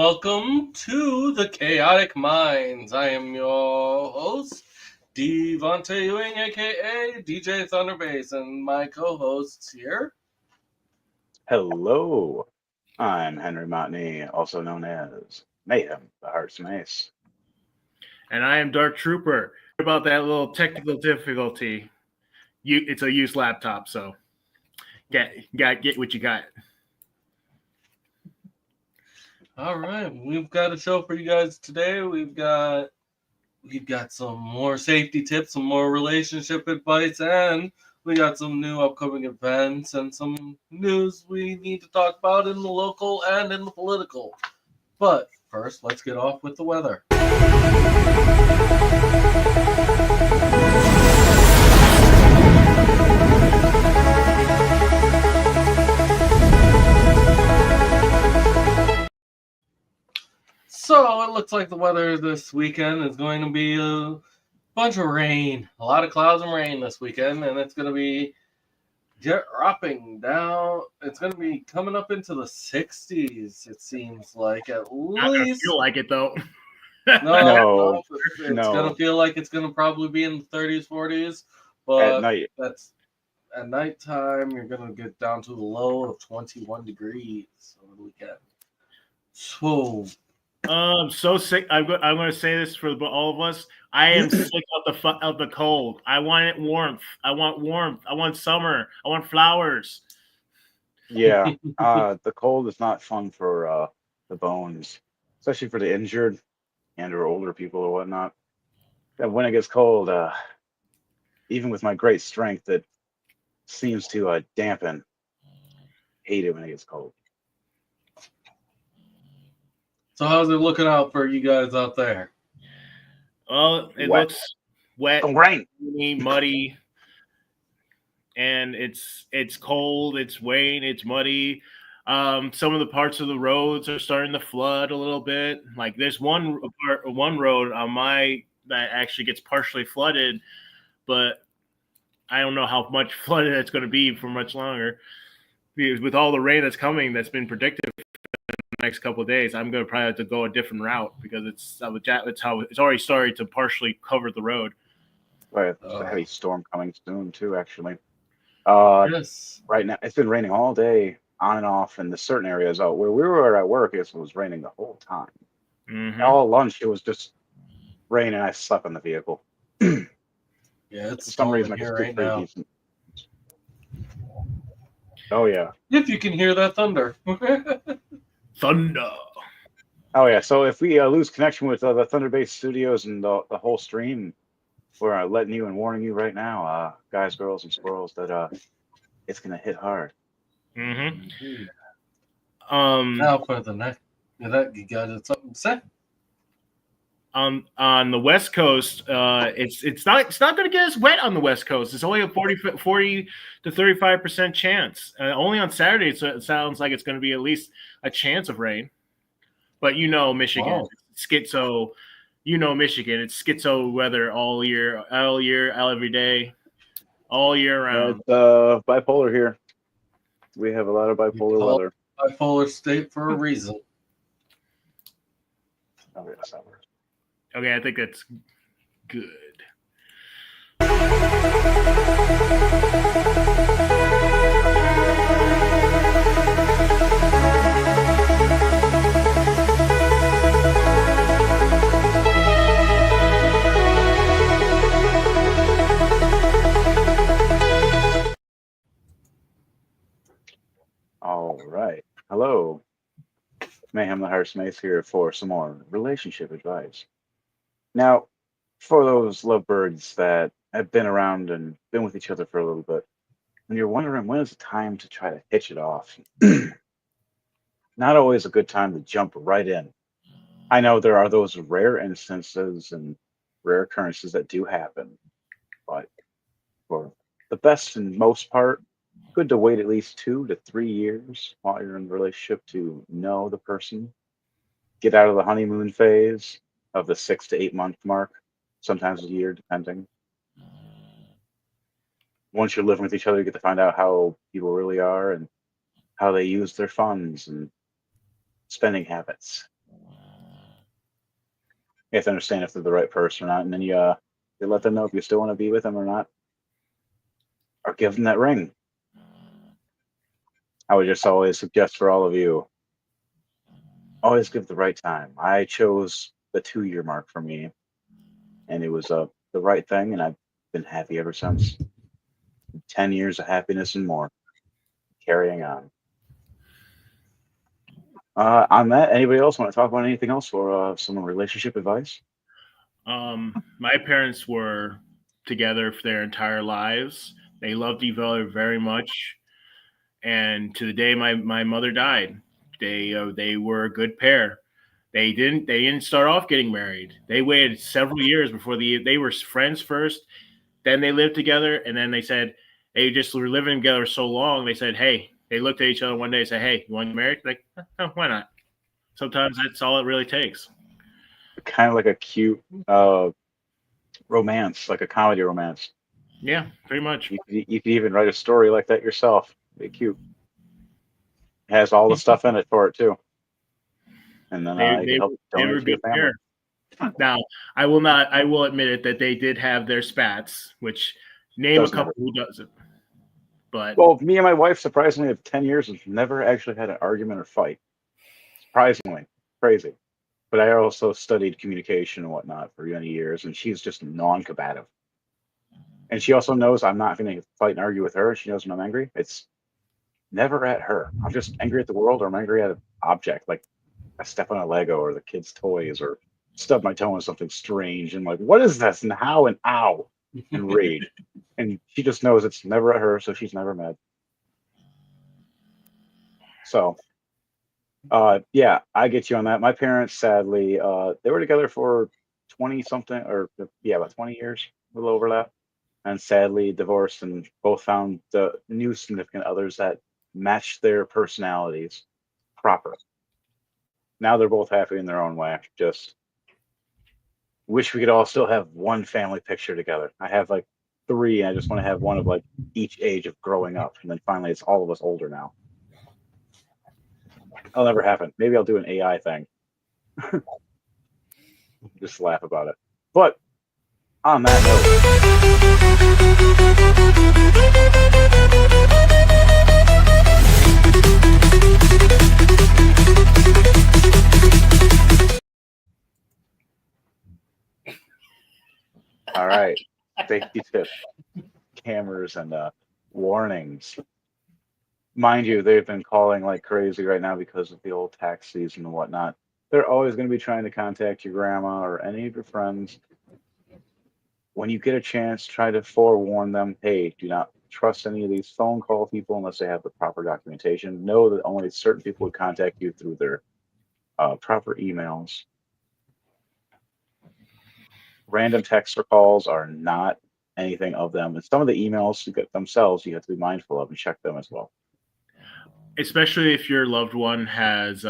welcome to the Chaotic Minds. I am your host, Devontae Ewing, aka DJ Thunderbase, and my co-hosts here. Hello, I'm Henry Montney, also known as Mayhem, the Heart's Mace. And I am Dark Trooper. About that little technical difficulty, it's a used laptop, so get what you got. All right, we've got a show for you guys today. We've got some more safety tips, some more relationship advice, and we got some new upcoming events and some news we need to talk about in the local and in the political. But first, let's get off with the weather. So it looks like the weather this weekend is going to be a bunch of rain, a lot of clouds and rain this weekend, and it's going to be dropping down. It's going to be coming up into the 60s, it seems like, at Not gonna least. feel like it though. No. It's going to feel like it's going to probably be in the 30s, 40s, but At night. that's at nighttime. You're going to get down to the low of 21 degrees over the weekend. So I'm so sick. I'm going to say this for all of us. I am sick of the cold. I want warmth. I want warmth. I want summer. I want flowers. Yeah, the cold is not fun for the bones, especially for the injured and or older people or whatnot. And when it gets cold, even with my great strength, it seems to dampen. Hate it when it gets cold. So how's it looking out for you guys out there? Well, it Wet. looks wet, Rain. muddy, and it's cold. It's rain. It's muddy. Some of the parts of the roads are starting to flood a little bit. Like there's one road on that actually gets partially flooded, but I don't know how much flooded it's going to be for much longer. Because with all the rain that's coming, that's been predicted for the next couple of days, I'm going to probably have to go a different route because it's already started to partially cover the road. Right, there's a heavy storm coming soon too. Actually, Yes. right now it's been raining all day, on and off in the certain areas. Out where we were at work, it was raining the whole time. Mm-hmm. All lunch, it was just rain, and I slept in the vehicle. Yeah, it's For some reason, I here could right sleep pretty now. decent. Oh yeah. If you can hear that thunder. Thunder. Oh yeah. So if we lose connection with the Thunder-based studios and the whole stream, we're letting you and warning you right now, guys, girls, and squirrels, that it's gonna hit hard. Mm-hmm. Now for the next, you got something to say? On the West Coast, it's not going to get as wet on the West Coast. It's only a 40 to 35% chance. Only on Saturday, it sounds like it's going to be at least a chance of rain. But Michigan, Wow. schizo. Michigan, it's schizo weather all year, every day, all year round. It's bipolar here. We have a lot of bipolar weather. Bipolar state for a reason. Oh, yes, that works. Okay, I think that's good. All right. Hello. Mayhem the Heart's Mace here for some more relationship advice. Now, for those lovebirds that have been around and been with each other for a little bit, when you're wondering when is the time to try to hitch it off, not always a good time to jump right in. I know there are those rare instances and rare occurrences that do happen, but for the best and most part, good to wait at least 2 to 3 years while you're in a relationship to know the person, get out of the honeymoon phase of the 6 to 8 month mark, sometimes a year, depending. Once you're living with each other, you get to find out how people really are and how they use their funds and spending habits. You have to understand if they're the right person or not, and then you let them know if you still want to be with them or not, or give them that ring. I would just always suggest for all of you, always give the right time. I chose the 2 year mark for me, and it was the right thing, and I've been happy ever since. 10 years of happiness and more, carrying on. On that, anybody else want to talk about anything else for some relationship advice? My parents were together for their entire lives. They loved each other very much, and to the day my mother died, they were a good pair. They didn't start off getting married. They waited several years before they were friends first. Then they lived together, and then they said they just were living together so long. They said, "Hey," they looked at each other one day and said, "Hey, you want to get married?" Like, oh, why not? Sometimes that's all it really takes. Kind of like a cute romance, like a comedy romance. Yeah, pretty much. You could even write a story like that yourself. Be cute. It has all the stuff in it for it too, and then They you they can help they were donate a to your good family. pair. Now, I will not. I will admit it that they did have their spats, which name a Doesn't couple matter. who doesn't. But Well, me and my wife, surprisingly, of 10 years, have never actually had an argument or fight. Surprisingly, crazy. But I also studied communication and whatnot for many years, and she's just non-combative. And she also knows I'm not going to fight and argue with her. She knows when I'm angry. It's never at her. I'm just angry at the world, or I'm angry at an object, like I step on a Lego or the kids' toys, or stub my toe on something strange, and like, what is this? And how? And ow, and rage. And she just knows it's never at her, so she's never mad. So, yeah, I get you on that. My parents, sadly, they were together for 20 something, or yeah, about 20 years, a little overlap, and sadly divorced, and both found the new significant others that matched their personalities proper. Now they're both happy in their own way. Just wish we could all still have one family picture together. I have like three, and I just want to have one of like each age of growing up, and then finally it's all of us older now. That'll never happen. Maybe I'll do an AI thing. Just laugh about it. But on that note. All right. Safety tips, cameras, and warnings. Mind you, they've been calling like crazy right now because of the old tax season and whatnot. They're always going to be trying to contact your grandma or any of your friends. When you get a chance, try to forewarn them, hey, do not trust any of these phone call people unless they have the proper documentation. Know that only certain people would contact you through their proper emails. Random texts or calls are not anything of them. And some of the emails you get themselves, you have to be mindful of and check them as well. especially if your loved one has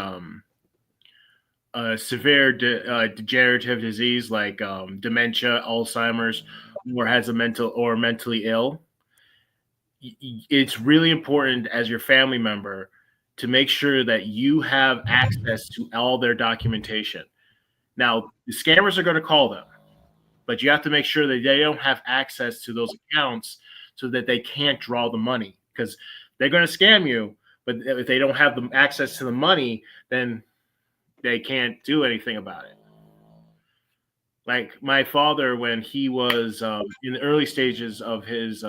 a severe degenerative disease like dementia, Alzheimer's, or has a mental or mentally ill, it's really important as your family member to make sure that you have access to all their documentation. Now, the scammers are going to call them, but you have to make sure that they don't have access to those accounts so that they can't draw the money, because they're going to scam you. But if they don't have the access to the money, then they can't do anything about it. Like my father, when he was in the early stages of his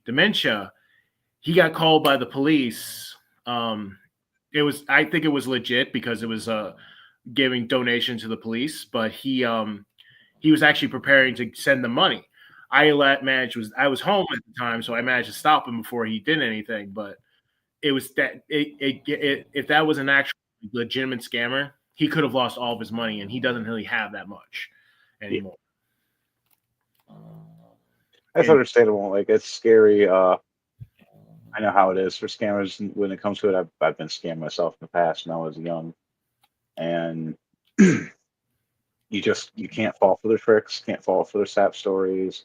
dementia, he got called by the police. I think it was legit because it was giving donation to the police, but he was actually preparing to send the money. I was home at the time, so I managed to stop him before he did anything. But it was that if that was an actual legitimate scammer, he could have lost all of his money, and he doesn't really have that much anymore. That's understandable. Like, it's scary. I know how it is for scammers when it comes to it. I've been scammed myself in the past when I was young, and you can't fall for their tricks, can't fall for their sap stories,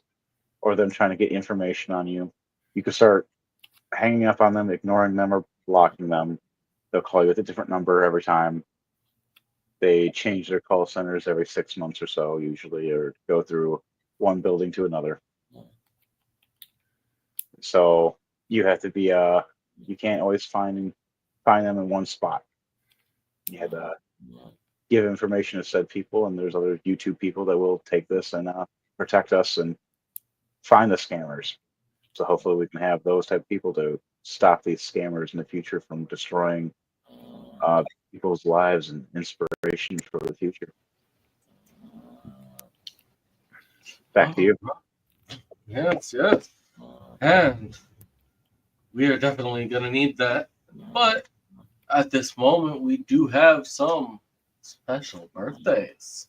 or them trying to get information on you. You can start hanging up on them, ignoring them, or blocking them. They'll call you with a different number every time. They change their call centers every 6 months or so, usually, or go through one building to another. So you have to be you can't always find them in one spot. You had to give information to said people, and there's other YouTube people that will take this and protect us and find the scammers. So hopefully we can have those type of people to stop these scammers in the future from destroying people's lives and inspiration for the future. Back to you. Yes, yes. And we are definitely going to need that. But at this moment, we do have some special birthdays.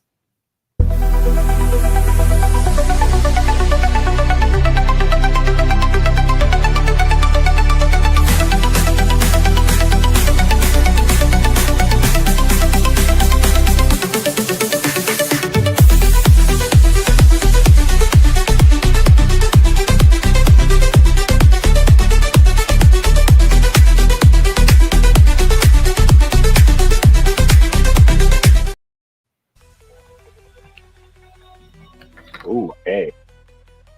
Okay.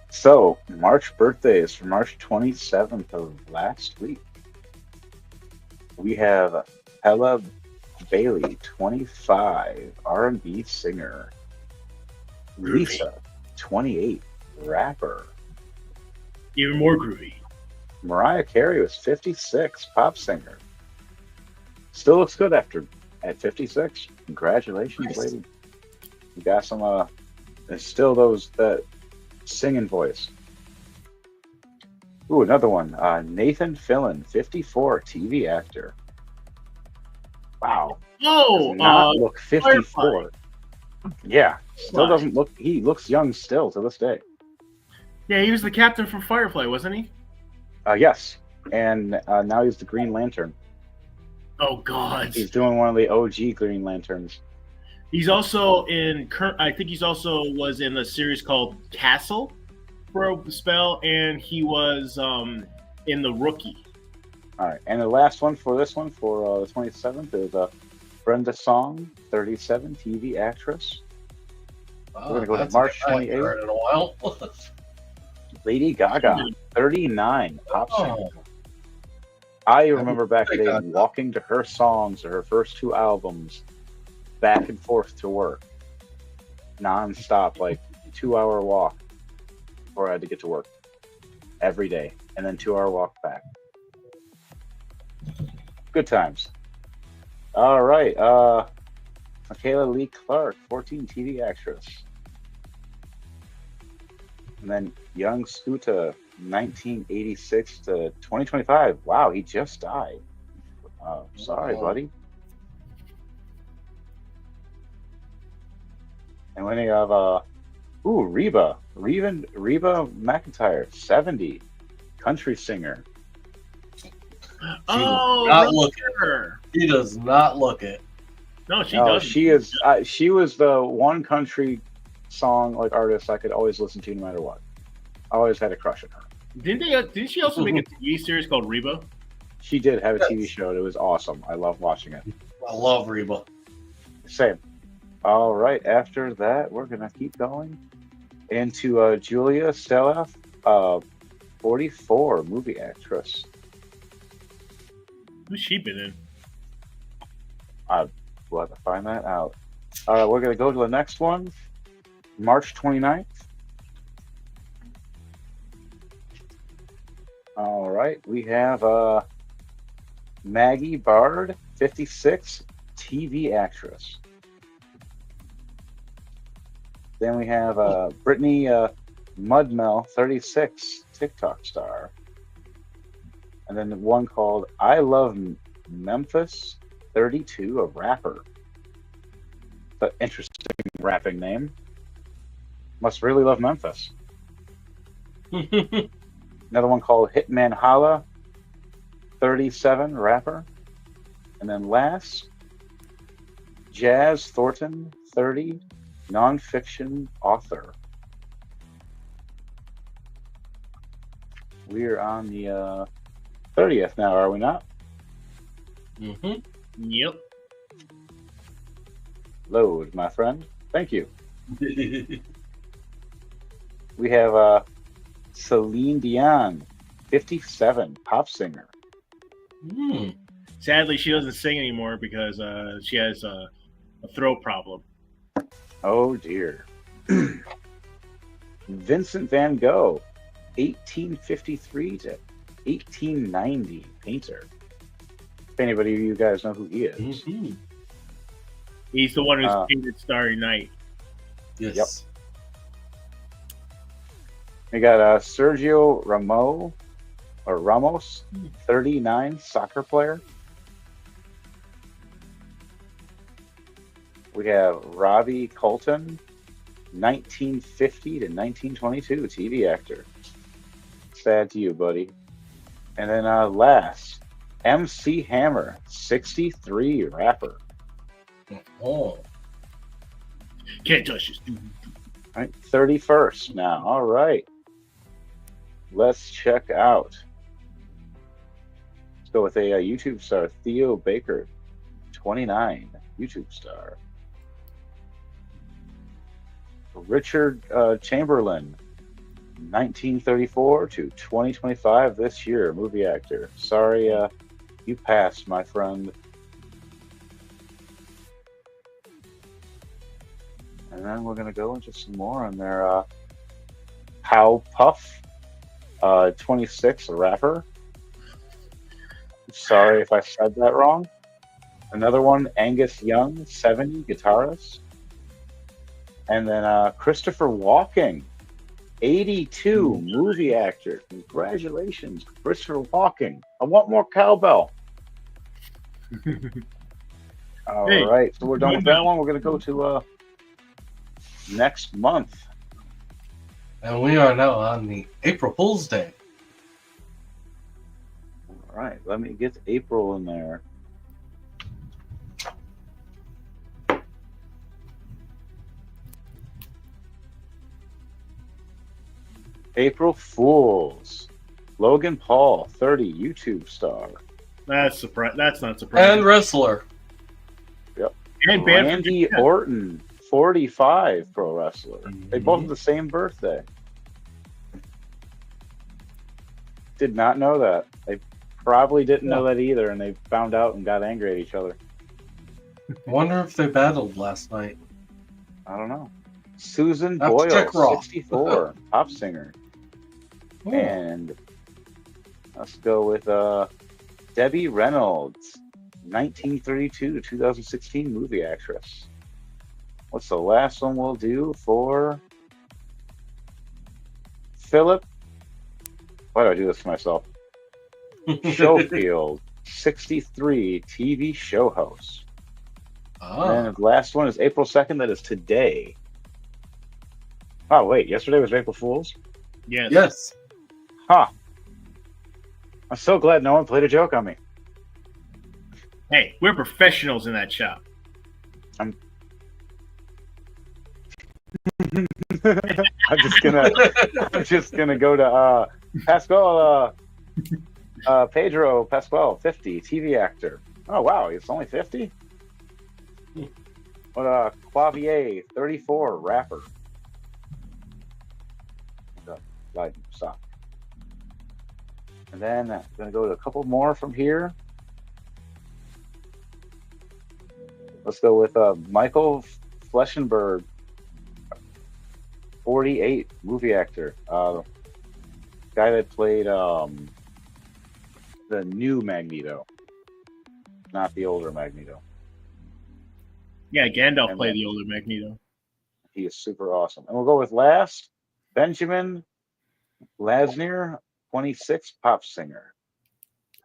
So, March birthdays for March 27th of last week. We have Ella Bailey, 25, R&B singer. Lisa, 28, rapper. Even more groovy. Mariah Carey was 56, pop singer. Still looks good at 56. Congratulations, Nice. lady. You got some there's still that singing voice. Ooh, another one. Nathan Fillion, 54, TV actor. Wow. Oh, Does not look 54. Firefly. Yeah, still Why? doesn't look. He looks young still to this day. yeah, he was the captain from Firefly, wasn't he? Yes, and now he's the Green Lantern. Oh God. He's doing one of the OG Green Lanterns. He's also in. I think he's also was in the series called Castle for a spell, and he was in The Rookie. All right, and the last one for this one for the 27th is Brenda Song, 37, TV actress. Wow, We're gonna go to that's a March name I haven't 28th. heard in a while. Lady Gaga, 39, pop singer. Oh, I remember back Lady in the day Gaga. walking to her songs or her first two albums, back and forth to work, non-stop, like 2-hour walk before I had to get to work every day, and then 2-hour walk back. Good times. All right, Michaela Lee Clark, 14, TV actress. And then Young Scooter, 1986 to 2025. Wow, he just died. Sorry, Wow. buddy. And then you have Reba McEntire, 70, country singer. Oh, not really? looking. He does not look it. No, she No, does. she is. She was the one country song artist I could always listen to no matter what. I always had a crush on her. Didn't she also make a TV series called Reba? She did have a Yes. TV show. It was awesome. I love watching it. I love Reba. Same. All right. After that, we're gonna keep going into Julia Stella, 44, movie actress. Who's she been in? We'll have to find that out. All right, we're gonna go to the next one, March 29th. All right, we have Maggie Bard, 56, TV actress. Then we have Brittany Mudmel, 36, TikTok star. And then one called I Love Memphis, 32, a rapper. That's an interesting rapping name. Must really love Memphis. Another one called Hitman Holla, 37, rapper. And then last, Jazz Thornton, 30, nonfiction author. We're on the 30th now, are we not? Mm-hmm. Yep. Load, my friend. Thank you. We have Celine Dion, 57, pop singer. Sadly, she doesn't sing anymore because she has a throat problem. Oh dear. Vincent van Gogh, 1853 to 1890, painter. If anybody of you guys know who he is. He's the one who's painted Starry Night. Yes. Yep. We got Sergio Ramos, 39, soccer player. We have Robbie Colton, 1950 to 1922, TV actor. Sad to you, buddy. And then last, MC Hammer, 63, rapper. Oh. Can't touch this. All right, 31st now. All right. Let's check out. Let's go with a YouTube star, Theo Baker, 29, YouTube star. Richard Chamberlain, 1934 to 2025 this year, movie actor. Sorry, you passed, my friend. And then we're going to go into some more on their Pow Puff, 26, a rapper. Sorry if I said that wrong. Another one, Angus Young, 70, guitarist. And then Christopher Walken, 82, movie actor. Congratulations, Christopher Walken. I want more cowbell. All right, so we're done with that one. We're going to go to next month. And we are now on the April Fool's Day. All right, let me get April in there. April Fools. Logan Paul, 30, YouTube star. That's not surprising. And wrestler. Yep. And Randy Orton, 45, pro wrestler. They both have the same birthday. Did not know that. They probably didn't know that either, and they found out and got angry at each other. I wonder if they battled last night. I don't know. Susan Have to check Boyle, Raw. 64, pop singer. Oh. And let's go with Debbie Reynolds, 1932 to 2016, movie actress. What's the last one we'll do for Philip? Why do I do this to myself? Schofield, 63, TV show host. And the last one is April 2nd. That is today. Oh, wait. Yesterday was April Fool's? Yes. Yes. Huh. I'm so glad no one played a joke on me. Hey, we're professionals in that shop. I'm just gonna go to Pascual, Pedro Pascual, 50, TV actor. Oh wow, he's only 50. What Clavier, 34, rapper. Like stop. And then I'm gonna go to a couple more from here. Let's go with Michael Fleschenberg, 48, movie actor. Guy that played the new Magneto, not the older Magneto. Yeah, Gandalf played the older Magneto. He is super awesome. And we'll go with last, Benjamin Lasnier, 26, pop singer.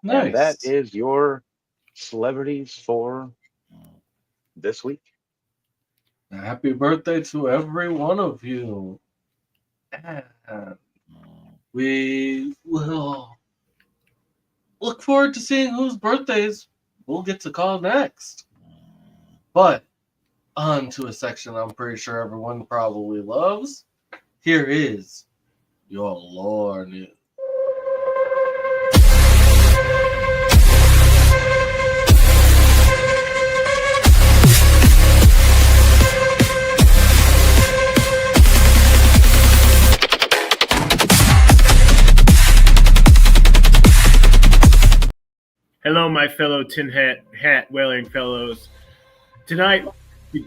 Nice. And that is your celebrities for this week. Happy birthday to every one of you. And we will look forward to seeing whose birthdays we'll get to call next. But on to a section I'm pretty sure everyone probably loves. Here is your lore news. Hello, my fellow tin hat wearing fellows. Tonight,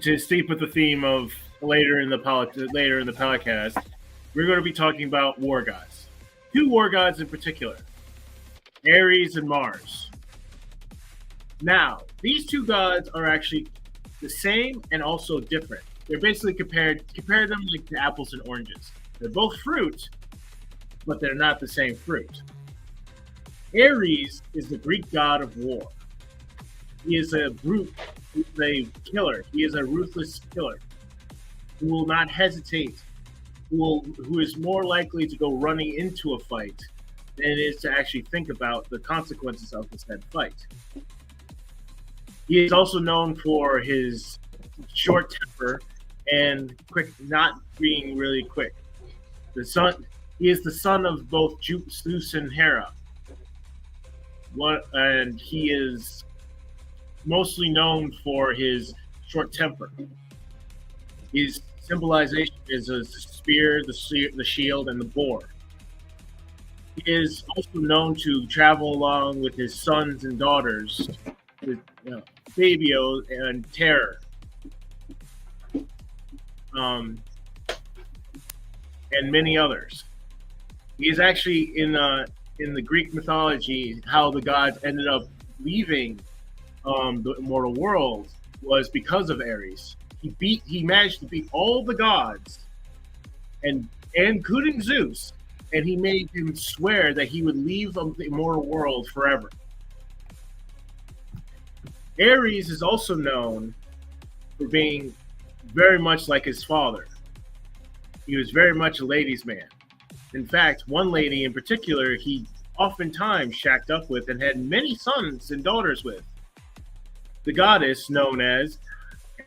to steep with the theme of later in the podcast, we're going to be talking about war gods. Two war gods in particular, Ares and Mars. Now, these two gods are actually the same and also different. They're basically compare them like to apples and oranges. They're both fruit, but they're not the same fruit. Ares is the Greek god of war. He is a killer. He is a ruthless killer who will not hesitate, who is more likely to go running into a fight than it is to actually think about the consequences of the said fight. He is also known for his short temper and not being really quick. He is the son of both Zeus and Hera. And he is mostly known for his short temper. His symbolization is a spear, the shield, and the boar. He is also known to travel along with his sons and daughters, with Fabio and Terror, and many others. He is actually in the Greek mythology, how the gods ended up leaving the immortal world was because of Ares. He managed to beat all the gods, and including Zeus, and he made him swear that he would leave the immortal world forever. Ares is also known for being very much like his father. He was very much a ladies' man. In fact, one lady in particular, he oftentimes shacked up with and had many sons and daughters with. The goddess known as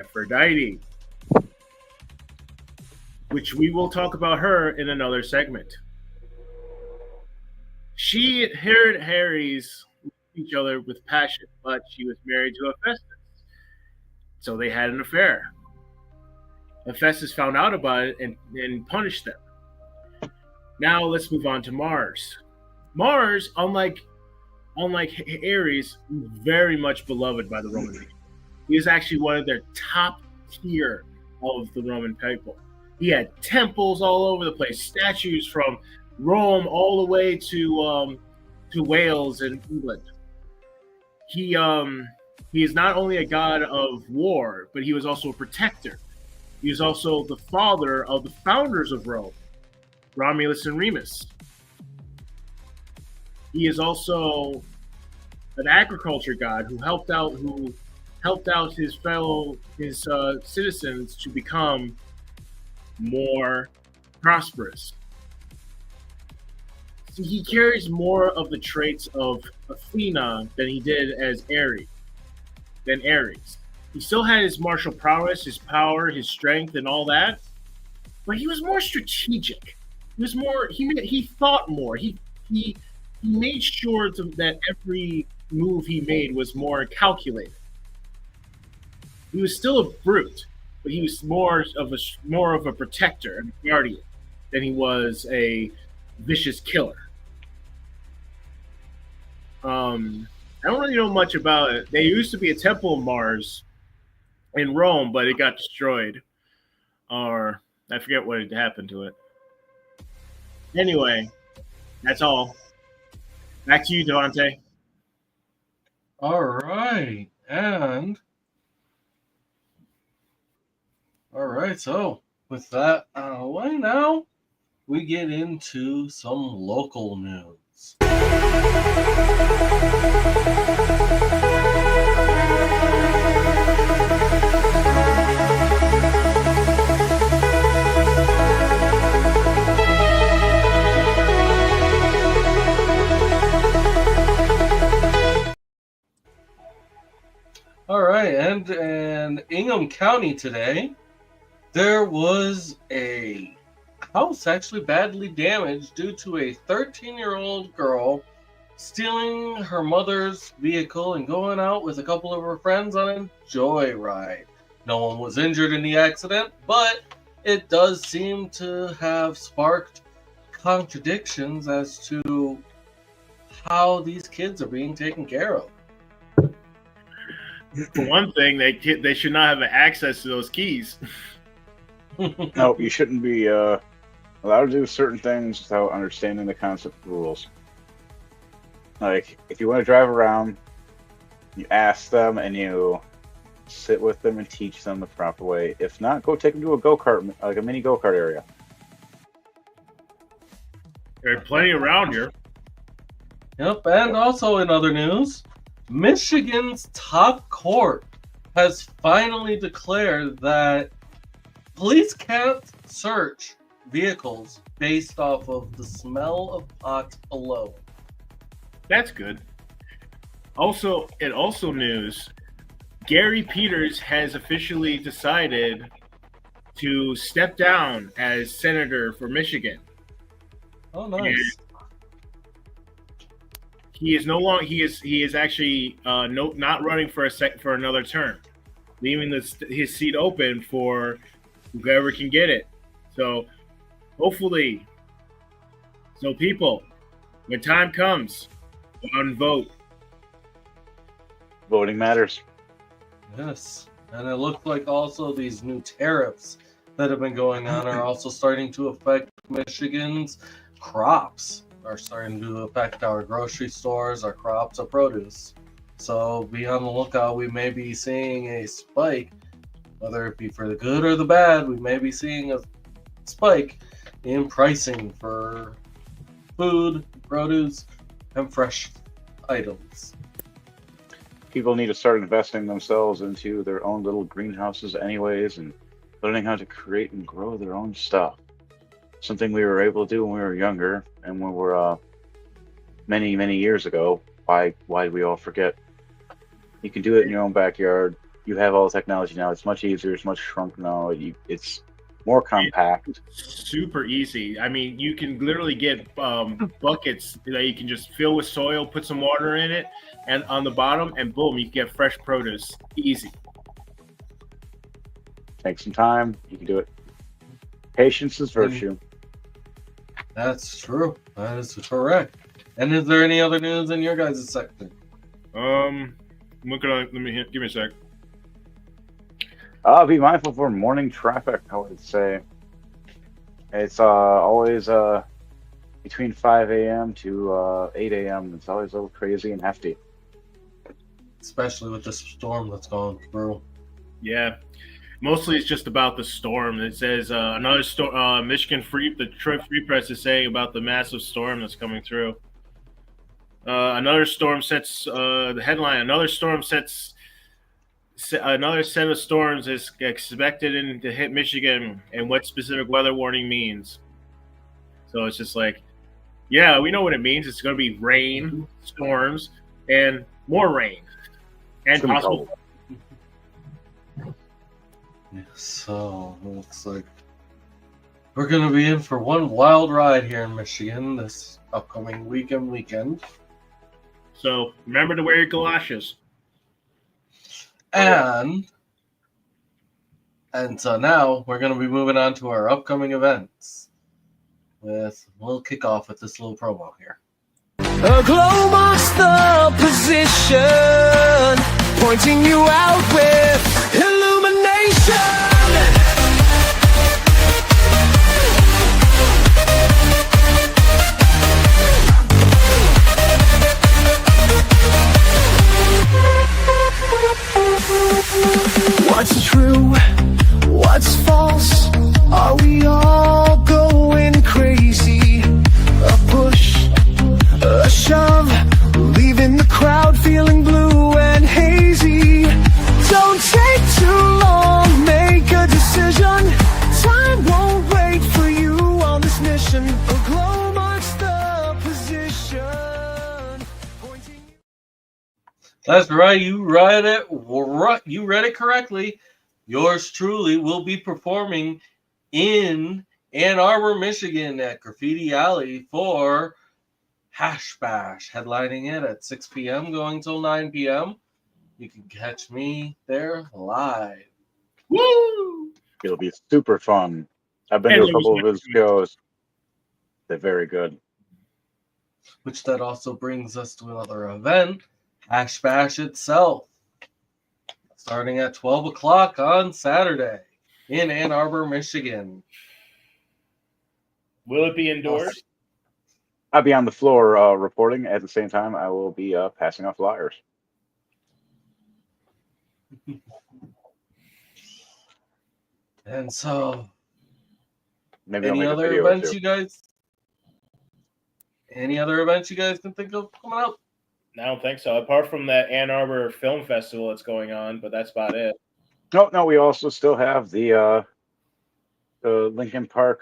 Aphrodite, which we will talk about her in another segment. She heard Ares each other with passion, but she was married to Hephaestus, so they had an affair. Hephaestus found out about it and punished them. Now let's move on to Mars. Mars, unlike Ares, very much beloved by the Roman people. He is actually one of their top tier of the Roman people. He had temples all over the place, statues from Rome all the way to Wales and England. He is not only a god of war, but he was also a protector. He was also the father of the founders of Rome, Romulus and Remus. He is also an agriculture god who helped out his citizens to become more prosperous. So he carries more of the traits of Athena than he did as Ares. He still had his martial prowess, his power, his strength, and all that, but he was more strategic. He was more. He thought more. He made sure that every move he made was more calculated. He was still a brute, but he was more of a protector and a guardian than he was a vicious killer. I don't really know much about it. There used to be a temple of Mars in Rome, but it got destroyed, or I forget what had happened to it. Anyway, that's all. Back to you, Devante. All right, so with that out of the way now, we get into some local news. All right, and in Ingham County today, there was a house actually badly damaged due to a 13-year-old girl stealing her mother's vehicle and going out with a couple of her friends on a joyride. No one was injured in the accident, but it does seem to have sparked contradictions as to how these kids are being taken care of. For one thing, they should not have access to those keys. No, you shouldn't be allowed to do certain things without understanding the concept rules. Like, if you want to drive around, you ask them and you sit with them and teach them the proper way. If not, go take them to a go-kart, like a mini go-kart area. There are plenty around here. Yep, and also in other news, Michigan's top court has finally declared that police can't search vehicles based off of the smell of pot alone. That's good. Also, news, Gary Peters has officially decided to step down as senator for Michigan. Oh, nice. He is no longer. He is actually not running for another term, leaving his seat open for whoever can get it. So, hopefully, people, when time comes, go out and vote. Voting matters. Yes, and it looked like also these new tariffs that have been going on are also starting to affect Michigan's crops. Are starting to affect our grocery stores, our crops, our produce. So be on the lookout. We may be seeing a spike, whether it be for the good or the bad. We may be seeing a spike in pricing for food, produce, and fresh items. People need to start investing themselves into their own little greenhouses anyways and learning how to create and grow their own stuff. Something we were able to do when we were younger and when we were many, many years ago. Why did we all forget? You can do it in your own backyard. You have all the technology now. It's much easier. It's much shrunk now. It's more compact. Super easy. I mean, you can literally get buckets that you can just fill with soil, put some water in it, and on the bottom, and boom, you can get fresh produce. Easy. Take some time. You can do it. Patience is virtue. That's true. That is correct. And is there any other news in your guys' sector? I'm looking on. Give me a sec. Be mindful for morning traffic, I would say. It's always between 5 a.m. to 8 a.m. It's always a little crazy and hefty. Especially with this storm that's going through. Yeah. Mostly it's just about the storm. It says another storm. The Detroit Free Press is saying about the massive storm that's coming through. Another storm sets the headline. Another set of storms is expected to hit Michigan, and what specific weather warning means. So it's just like, yeah, we know what it means. It's going to be rain, storms, and more rain, and possible. So it looks like we're going to be in for one wild ride here in Michigan this upcoming weekend. So remember to wear your galoshes. And so now we're going to be moving on to our upcoming events. We'll kick off with this little promo here. A glow marks the position, pointing you out with illumination. What's true? What's false? Are we all going crazy? A push, a shove, leaving the crowd feeling blue and hazy. Don't take too long, make a decision. Time won't wait for you on this mission. A glow marks the position, pointing. That's right. You read it. You read it correctly. Yours truly will be performing in Ann Arbor, Michigan at Graffiti Alley for Hash Bash, headlining it at 6 p.m. going till 9 p.m. You can catch me there live. Woo! It'll be super fun. I've been to a couple of his shows. They're very good. Which that also brings us to another event, Hash Bash itself. starting at 12 o'clock on Saturday in Ann Arbor, Michigan. Will it be indoors? I'll be on the floor reporting. At the same time, I will be passing off flyers. And so, Maybe I'll any make a other video or events two. you guys? Any other events you guys can think of coming up? I don't think so. Apart from that Ann Arbor Film Festival that's going on, but that's about it. No, we also still have the Lincoln Park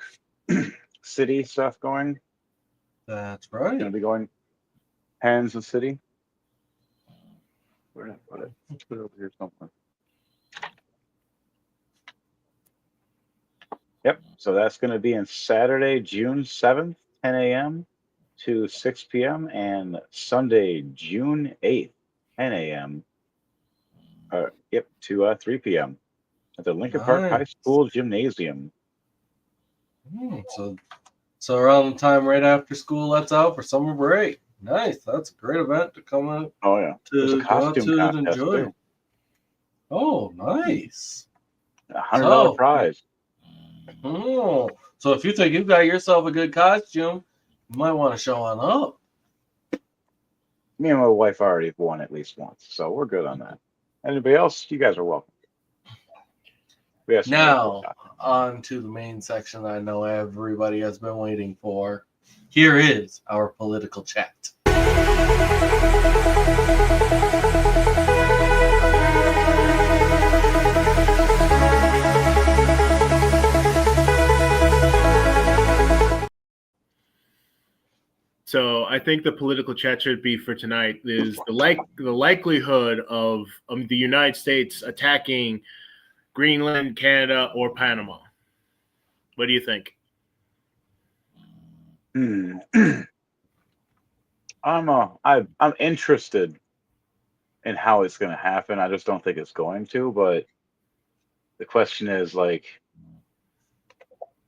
City stuff going. That's Going to right. be going Hands of City. Where did I put it? Let's put it over here somewhere. Yep. So that's going to be on Saturday, June 7th, 10 a.m. to 6 p.m. and Sunday, June 8th, 10 a.m. To 3 p.m. at the Lincoln Park High Nice. School Gymnasium. So around the time right after school lets out for summer break. Nice. That's a great event to come out Oh yeah. There's a to go out costume to and contest enjoy. too. Oh, nice. $100 So- prize. Oh, so if you think you've got yourself a good costume, you might want to show on up. Me and my wife already won at least once, so we're good on that. Anybody else? You guys are welcome. We have some Now, good on to the main section I know everybody has been waiting for. Here is our political chat. So I think the political chat should be for tonight is the likelihood of the United States attacking Greenland, Canada, or Panama. What do you think? I'm interested in how it's going to happen. I just don't think it's going to. But the question is, like,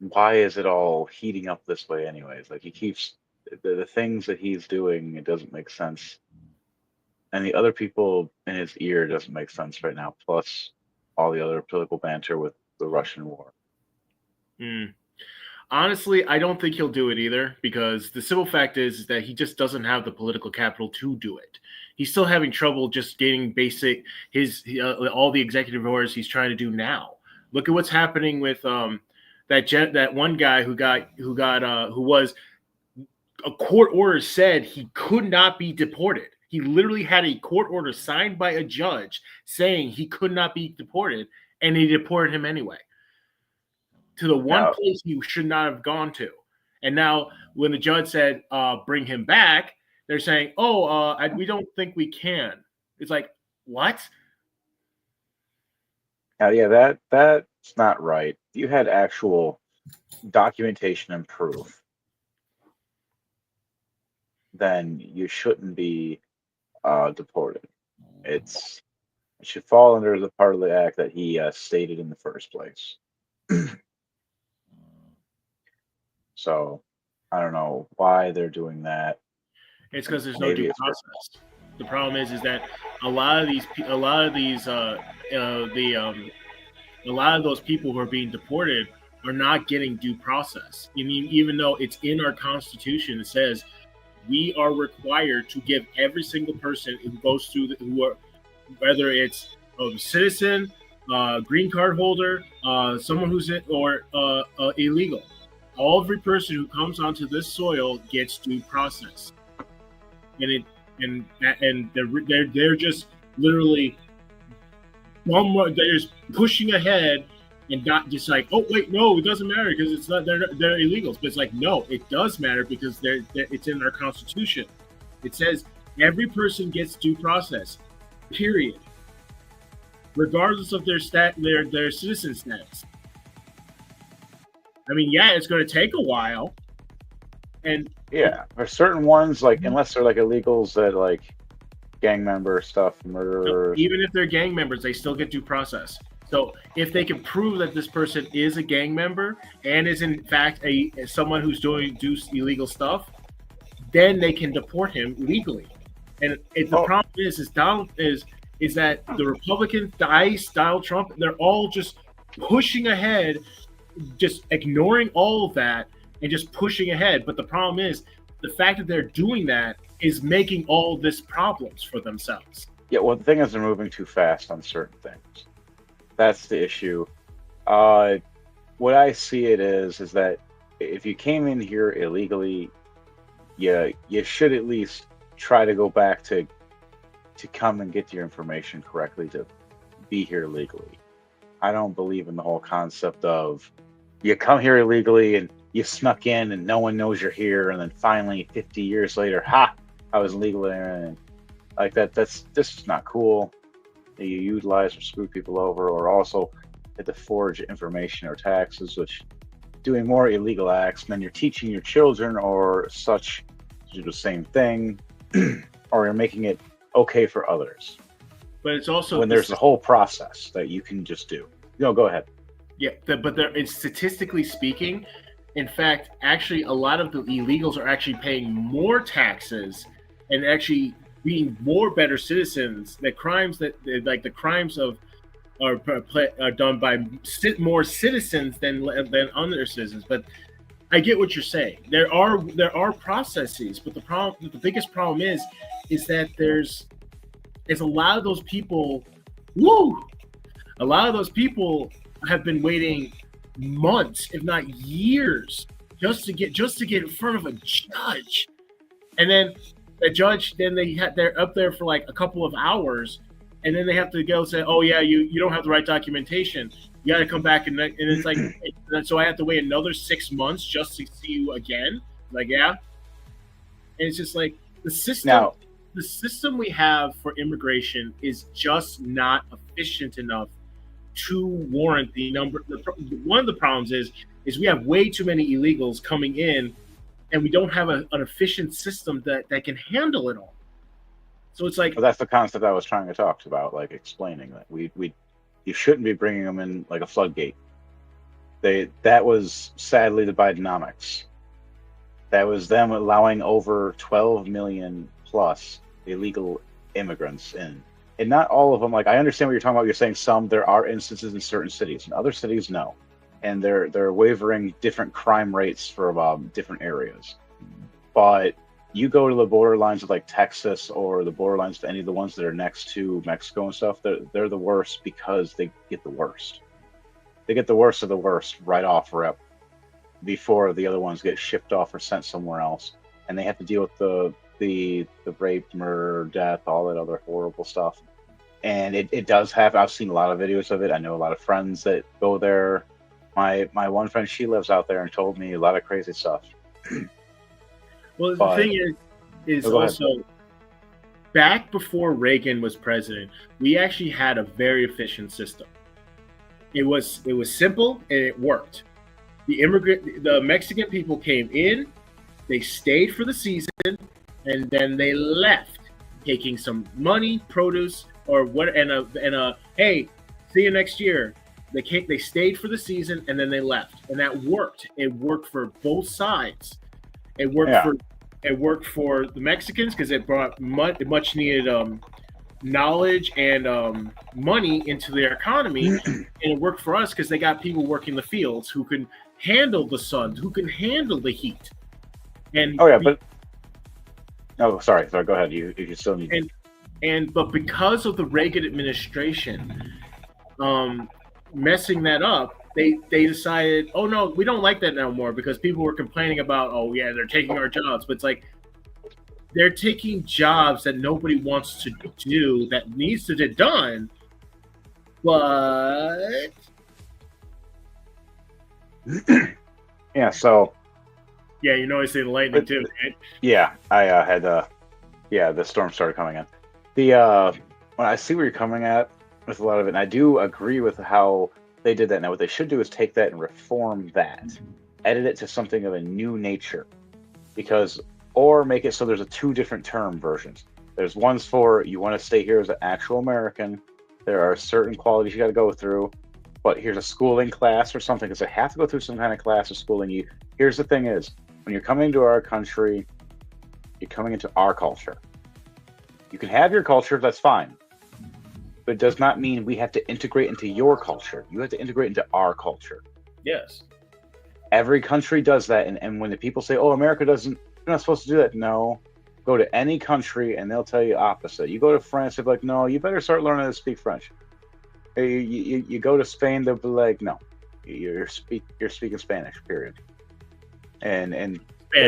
why is it all heating up this way, anyways? Like, he keeps the things that he's doing. It doesn't make sense, and the other people in his ear doesn't make sense right now. Plus, all the other political banter with the Russian war. Honestly, I don't think he'll do it either, because the simple fact is that he just doesn't have the political capital to do it. He's still having trouble just getting basic all the executive orders he's trying to do now. Look at what's happening with that one guy who was a court order said he could not be deported. He literally had a court order signed by a judge saying he could not be deported, and they deported him anyway to the one place he should not have gone to. And now when the judge said, bring him back, they're saying, we don't think we can. It's like, what? Yeah, that's not right. You had actual documentation and proof, then you shouldn't be deported. It should fall under the part of the act that he stated in the first place. So I don't know why they're doing that. It's because there's no Maybe due it's process. The problem is that a lot of those people who are being deported are not getting due process. I mean, even though it's in our Constitution, it says we are required to give every single person who goes through whether it's a citizen, green card holder, someone who's illegal. Every person who comes onto this soil gets due process, and they're just literally they're just pushing ahead and not just like, oh wait, no, it doesn't matter because it's not they're illegals. But it's like, no, it does matter because it's in our Constitution. It says every person gets due process, period, regardless of their citizen status. I mean, yeah, it's going to take a while, and yeah, there's certain ones, like, unless they're like illegals that like gang member stuff, murderers. Even if they're gang members, they still get due process. So if they can prove that this person is a gang member and is in fact someone who's doing illegal stuff, then they can deport him legally. And the problem is is that the Republicans, ICE, Donald Trump, they're all just pushing ahead, just ignoring all of that and just pushing ahead. But the problem is the fact that they're doing that is making all this problems for themselves. Yeah, well, the thing is, they're moving too fast on certain things. That's the issue. What I see it is that if you came in here illegally, you should at least try to go back to come and get your information correctly to be here legally. I don't believe in the whole concept of you come here illegally and you snuck in and no one knows you're here, and then finally 50 years later, ha, I was legal there, and like that. That's just not cool. You utilize or screw people over, or also had to forge information or taxes, which doing more illegal acts, and then you're teaching your children or such to do the same thing, or you're making it okay for others. But it's also when there's a whole process that you can just do. No, go ahead. Yeah, but it's statistically speaking, in fact, actually, a lot of the illegals are actually paying more taxes and actually being more better citizens. The crimes like the crimes are done by more citizens than other citizens. But I get what you're saying. There are processes, but the biggest problem is that there's a lot of those people. A lot of those people have been waiting months, if not years, just to get in front of a judge, and then the judge, they're up there for like a couple of hours, and then they have to go say, "Oh yeah, you don't have the right documentation. You got to come back," and it's like, so I have to wait another 6 months just to see you again. Like, yeah, and it's just like the system. Now, the system we have for immigration is just not efficient enough to warrant the number. One of the problems is we have way too many illegals coming in, and we don't have an efficient system that can handle it all. So it's like, well, that's the concept I was trying to talk about, like explaining that you shouldn't be bringing them in like a floodgate. That was sadly the Bidenomics. That was them allowing over 12 million plus illegal immigrants in. And not all of them, like I understand what you're talking about. You're saying there are instances in certain cities. In other cities, no. And they're wavering different crime rates for different areas. But you go to the borderlines of like Texas or the borderlines to any of the ones that are next to Mexico and stuff, they're the worst because they get the worst. They get the worst of the worst right off rip before the other ones get shipped off or sent somewhere else. And they have to deal with the rape, murder, death, all that other horrible stuff. And it does happen. I've seen a lot of videos of it. I know a lot of friends that go there. My one friend, she lives out there and told me a lot of crazy stuff. Well, the thing is also back before Reagan was president, we actually had a very efficient system. It was simple and it worked. The Mexican people came in, they stayed for the season, and then they left, taking some money, produce, or what, and a hey, see you next year. They stayed for the season and then they left, and that worked. It worked for both sides. It worked for the Mexicans because it brought much needed knowledge and money into their economy, and it worked for us because they got people working the fields who can handle the sun, who can handle the heat. And sorry, go ahead. You still need. But because of the Reagan administration messing that up, they decided, oh no, we don't like that no more, because people were complaining about, oh yeah, they're taking our jobs. But it's like they're taking jobs that nobody wants to do, that needs to get done. But yeah, so yeah, you know, I see the lightning too, right? Yeah, I had the storm started coming in. When I see where you're coming at with a lot of it, and I do agree with how they did that. Now, what they should do is take that and reform that, edit it to something of a new nature, or make it so there's two different term versions. There's ones for you want to stay here as an actual American. There are certain qualities you got to go through, but here's a schooling class or something, because they have to go through some kind of class of schooling. Here's the thing is, when you're coming to our country, you're coming into our culture. You can have your culture, that's fine. but it does not mean we have to integrate into your culture. You have to integrate into our culture. Yes. Every country does that, and when the people say, "Oh, America doesn't," you're not supposed to do that. No, go to any country and they'll tell you opposite. You go to France, they'll be like, "No, you better start learning to speak French." You go to Spain, they'll be like, "No, you're speaking Spanish, period." And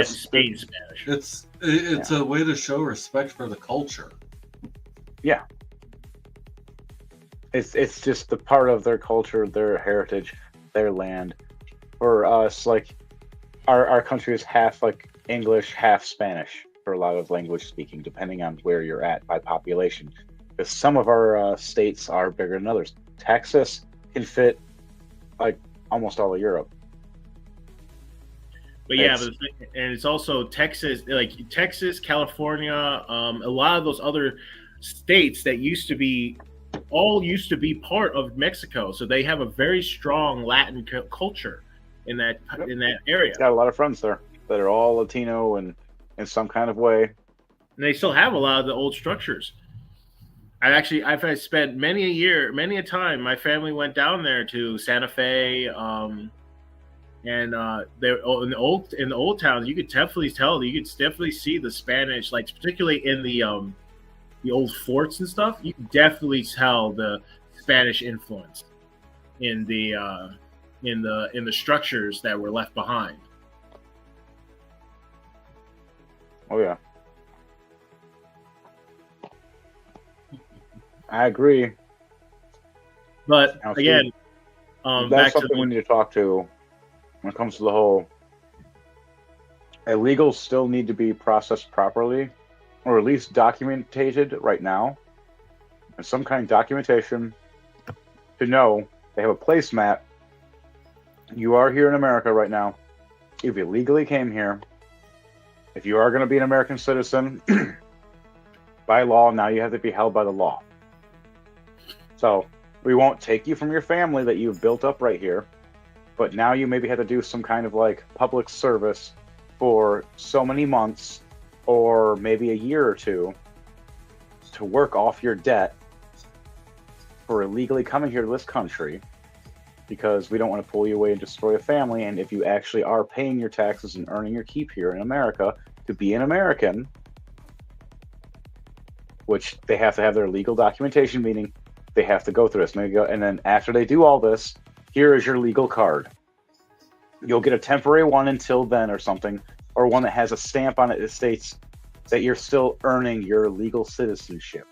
Spain Spanish. It's a way to show respect for the culture. yeah, it's just the part of their culture, their heritage, their land. For us, like our country is half like English, half Spanish for a lot of language speaking, depending on where you're at by population. Because some of our states are bigger than others. Texas can fit like almost all of Europe. But yeah, and it's also Texas, like Texas, California, a lot of those other states that used to be part of Mexico. So they have a very strong Latin culture in that area. Got a lot of friends there that are all Latino and in some kind of way. And they still have a lot of the old structures. I've spent many a time. My family went down there to Santa Fe, and they're in the old towns. You could definitely tell. You could definitely see the Spanish, like particularly in the old forts and stuff. You can definitely tell the Spanish influence in the structures that were left behind. Oh yeah, I agree. But Now, again, that's back to something we need to talk to when it comes to the whole. Illegals still need to be processed properly, or at least documented right now, and some kind of documentation to know they have a placemat. You are here in America right now. If you legally came here, if you are going to be an American citizen, by law, now you have to be held by the law. So we won't take you from your family that you've built up right here, but now you maybe have to do some kind of like public service for so many months or maybe a year or two to work off your debt for illegally coming here to this country, because we don't want to pull you away and destroy a family. And if you actually are paying your taxes and earning your keep here in America to be an American, which they have to have their legal documentation, meaning they have to go through this. And then after they do all this, here is your legal card. You'll get a temporary one until then or something, or one that has a stamp on it that states that you're still earning your legal citizenship.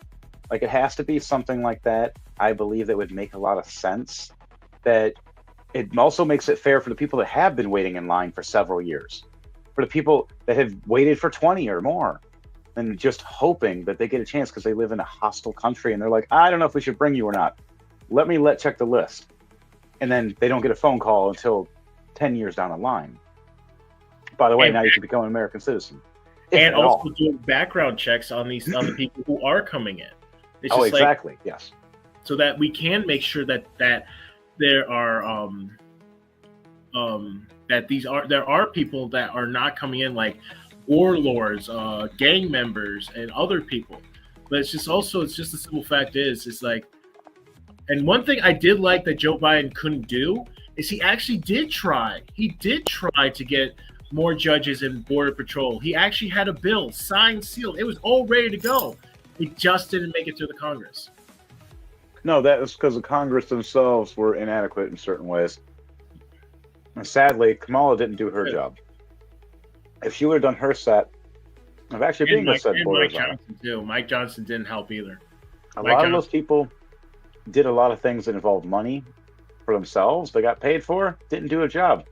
Like, it has to be something like that. I believe that would make a lot of sense. That it also makes it fair for the people that have been waiting in line for several years, for the people that have waited for 20 or more, and just hoping that they get a chance because they live in a hostile country and they're like, I don't know if we should bring you or not. Let me check the list. And then they don't get a phone call until 10 years down the line. By the way, now you can become an American citizen. And also doing background checks on these other people who are coming in. It's oh, just exactly. Yes. So that we can make sure that there are there are people that are not coming in like warlords, gang members, and other people. But it's just the simple fact it's like, and one thing I did like that Joe Biden couldn't do is he actually did try. He did try to get more judges in Border Patrol. He actually had a bill signed, sealed. It was all ready to go. It just didn't make it through the Congress. No, that was because the Congress themselves were inadequate in certain ways. And sadly, Kamala didn't do her job. If she would have done her set of actually being a set border Mike Johnson too. Mike Johnson didn't help either. A lot of those people did a lot of things that involved money for themselves. They got paid for, didn't do a job.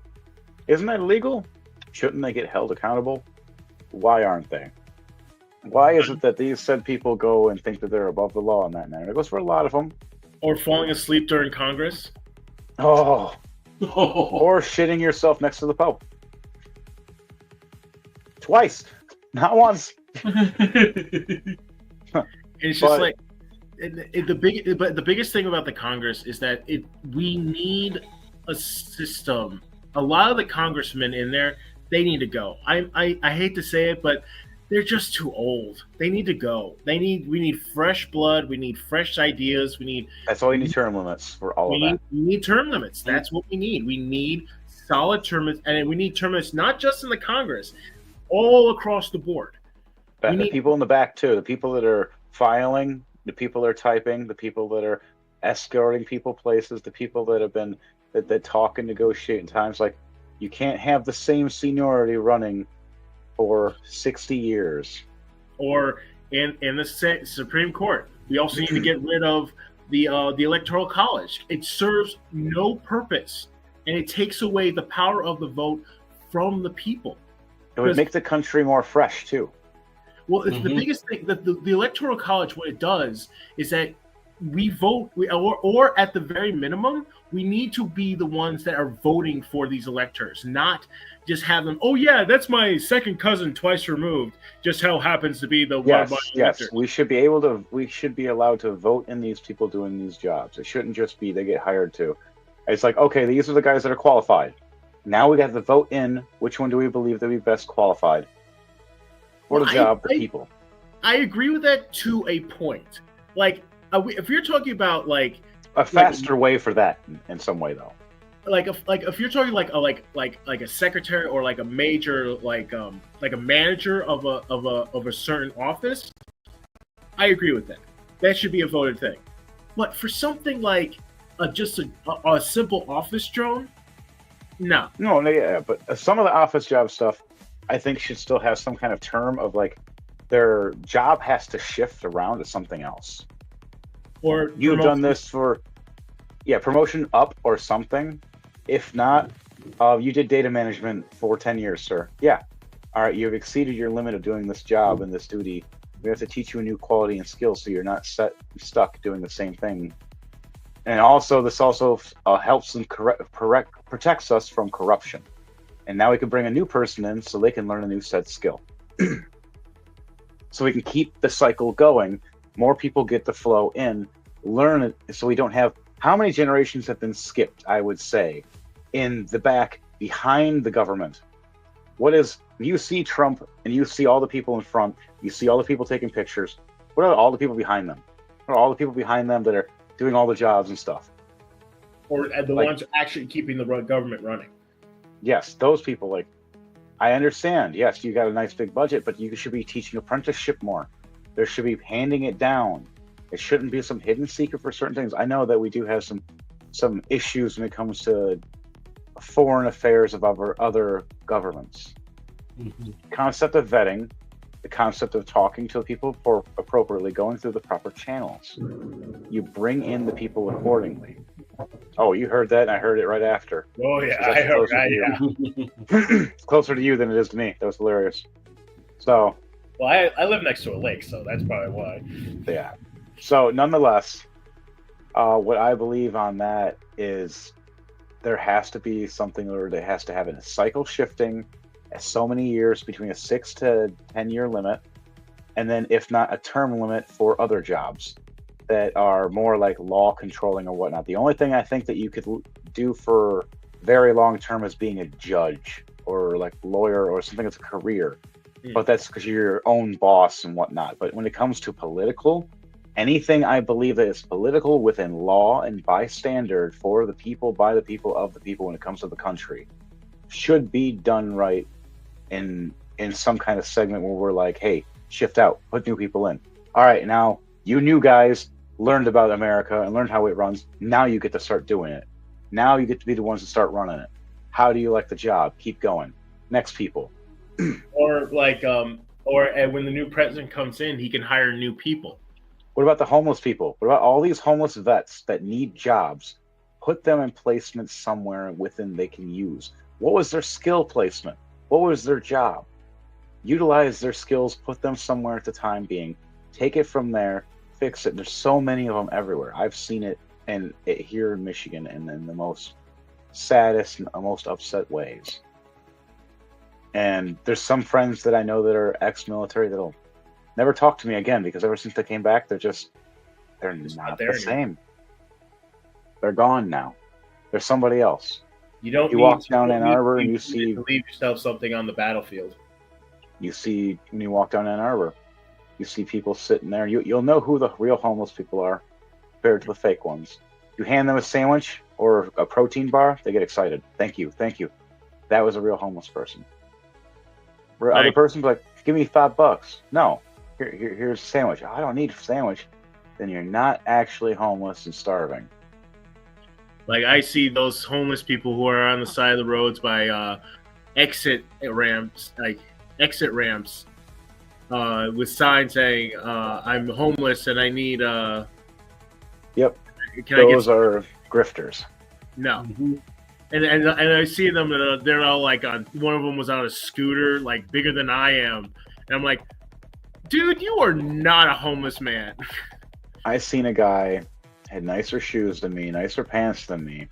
Isn't that illegal? Shouldn't they get held accountable? Why aren't they? Why is it that these said people go and think that they're above the law in that manner? It goes for a lot of them. Or falling asleep during Congress. Oh. Or shitting yourself next to the Pope. Twice. Not once. It's just like the biggest thing about the Congress is that we need a system. A lot of the congressmen in there, they need to go. I hate to say it, but they're just too old. They need to go. We need fresh blood. We need fresh ideas. That's all you need term limits for all of that. We need term limits. That's what we need. We need solid term limits, and we need term limits not just in the Congress, all across the board. The people in the back too, the people that are filing, the people that are typing, the people that are escorting people places, the people that have been that talk and negotiate in times. Like, you can't have the same seniority running for 60 years. Or in the Supreme Court, we also need to get rid of the Electoral College. It serves no purpose, and it takes away the power of the vote from the people. It would make the country more fresh too. Well, it's the biggest thing that the Electoral College, what it does is that we vote, or at the very minimum, we need to be the ones that are voting for these electors, not just have them. Oh yeah, that's my second cousin twice removed. Just how happens to be the yes. elector. We should be able to. We should be allowed to vote in these people doing these jobs. It shouldn't just be they get hired to. It's like, okay, these are the guys that are qualified. Now we got to vote in which one do we believe to be best qualified for the job, the people. I agree with that to a point. Like, if you're talking about like a faster way for that, in some way though. Like if you're talking like a secretary or like a major like a manager of a certain office, I agree with that. That should be a voted thing. But for something like just a simple office drone, no. No, yeah, but some of the office job stuff, I think, should still have some kind of term of like their job has to shift around to something else. Or you've done this for, promotion up or something. If not, you did data management for 10 years, sir. Yeah. All right, you've exceeded your limit of doing this job and this duty. We have to teach you a new quality and skill so you're not stuck doing the same thing. And also, this also helps and protects us from corruption. And now we can bring a new person in so they can learn a new set skill. So we can keep the cycle going. More people get the flow in, learn it, so we don't have... How many generations have been skipped, I would say, in the back, behind the government? You see Trump, and you see all the people in front, you see all the people taking pictures. What are all the people behind them? What are all the people behind them that are doing all the jobs and stuff? Or the ones actually keeping the government running. Yes, those people, I understand. Yes, you got a nice big budget, but you should be teaching apprenticeship more. There should be handing it down. It shouldn't be some hidden secret for certain things. I know that we do have some issues when it comes to foreign affairs of other governments. Concept of vetting, the concept of talking to people appropriately, going through the proper channels. You bring in the people accordingly. Oh, you heard that, and I heard it right after. Oh yeah, I heard that. It's closer to you than it is to me. That was hilarious. So, well, I live next to a lake, so that's probably why. Yeah. So, nonetheless, what I believe on that is there has to be something, or there has to have a cycle shifting at so many years between a 6 to 10 year limit, and then if not a term limit for other jobs that are more like law controlling or whatnot. The only thing I think that you could do for very long term is being a judge or like lawyer or something that's a career, but that's because you're your own boss and whatnot. But when it comes to political, anything I believe that is political within law and by standard for the people, by the people, of the people, when it comes to the country, should be done right in some kind of segment where we're like, hey, shift out, put new people in. All right, now you new guys learned about America and learned how it runs. Now you get to start doing it. Now you get to be the ones that start running it. How do you like the job? Keep going. Next people. Or when the new president comes in, he can hire new people. What about the homeless people? What about all these homeless vets that need jobs? Put them in placement somewhere within they can use. What was their skill placement? What was their job? Utilize their skills, put them somewhere at the time being. Take it from there, fix it. There's so many of them everywhere. I've seen it here in Michigan and in the most saddest and most upset ways. And there's some friends that I know that are ex-military that'll never talk to me again because ever since they came back, they're not the same. They're gone now. They're somebody else. You walk down Ann Arbor and you see... leave yourself something on the battlefield. You see when you walk down Ann Arbor, you see people sitting there. You'll know who the real homeless people are compared to the fake ones. You hand them a sandwich or a protein bar, they get excited. Thank you, thank you. That was a real homeless person. Where other Like- person's like, give me $5. No, here's a sandwich. I don't need a sandwich. Then you're not actually homeless and starving. Like I see those homeless people who are on the side of the roads by exit ramps, with signs saying, "I'm homeless and I need." Yep, Can I those get are grifters. no? Mhm. And I see them. They're all like on. One of them was on a scooter, like bigger than I am, and I'm like, dude, you are not a homeless man. I seen a guy had nicer shoes than me, nicer pants than me,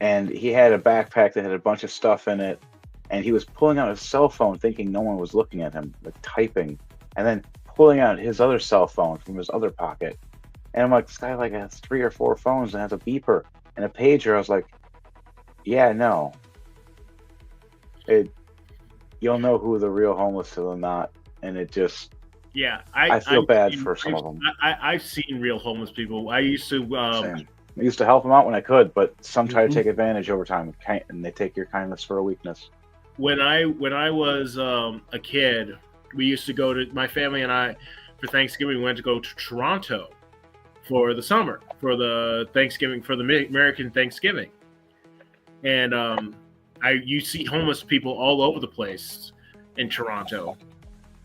and he had a backpack that had a bunch of stuff in it, and he was pulling out his cell phone thinking no one was looking at him, like typing, and then pulling out his other cell phone from his other pocket. And I'm like, this guy like has 3 or 4 phones and has a beeper and a pager. I was like, yeah, no. You'll know who the real homeless are not, and it just Yeah, I feel I've bad seen- for some of I've- them. I've seen real homeless people. I used to. Same. I used to help them out when I could, but some try Mhm. to take advantage over time, and they take your kindness for a weakness. When I was a kid, we used to go to my family and I for Thanksgiving. We went to go to Toronto for the summer for the Thanksgiving for the American Thanksgiving, and you see homeless people all over the place in Toronto.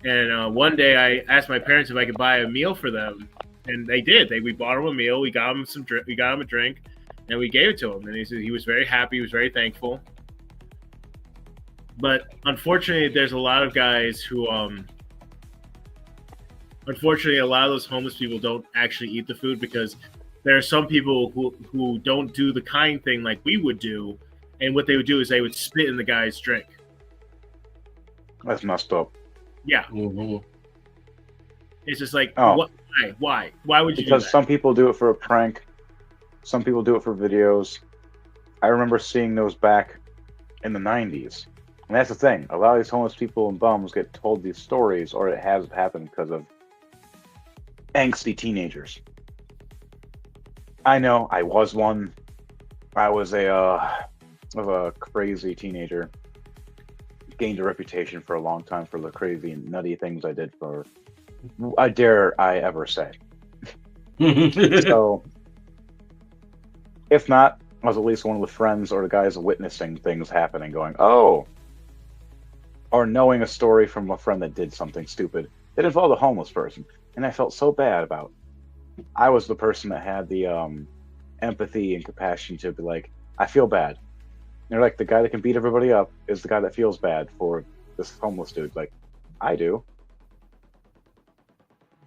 And one day I asked my parents if I could buy a meal for them, and they did. We bought him a meal. We got him we got him a drink, and we gave it to him. And he said he was very happy. He was very thankful. But unfortunately, there's a lot of guys who, unfortunately, a lot of those homeless people don't actually eat the food because there are some people who don't do the kind thing like we would do. And what they would do is they would spit in the guy's drink. That's messed up. Yeah. Mhm. It's just like, Oh. what? Why would you Because do that? some people do it for a prank, some people do it for videos. I remember seeing those back in the 90s. And that's the thing. A lot of these homeless people and bums get told these stories, or it has happened because of angsty teenagers. I know, I was one. I was a crazy teenager. Gained a reputation for a long time for the crazy and nutty things I did for, I dare I ever say. So, if not, I was at least one of the friends or the guys witnessing things happening, going, oh, or knowing a story from a friend that did something stupid that involved a homeless person. And I felt so bad about. I was the person that had the empathy and compassion to be like, I feel bad. And they're like, the guy that can beat everybody up is the guy that feels bad for this homeless dude. Like, I do.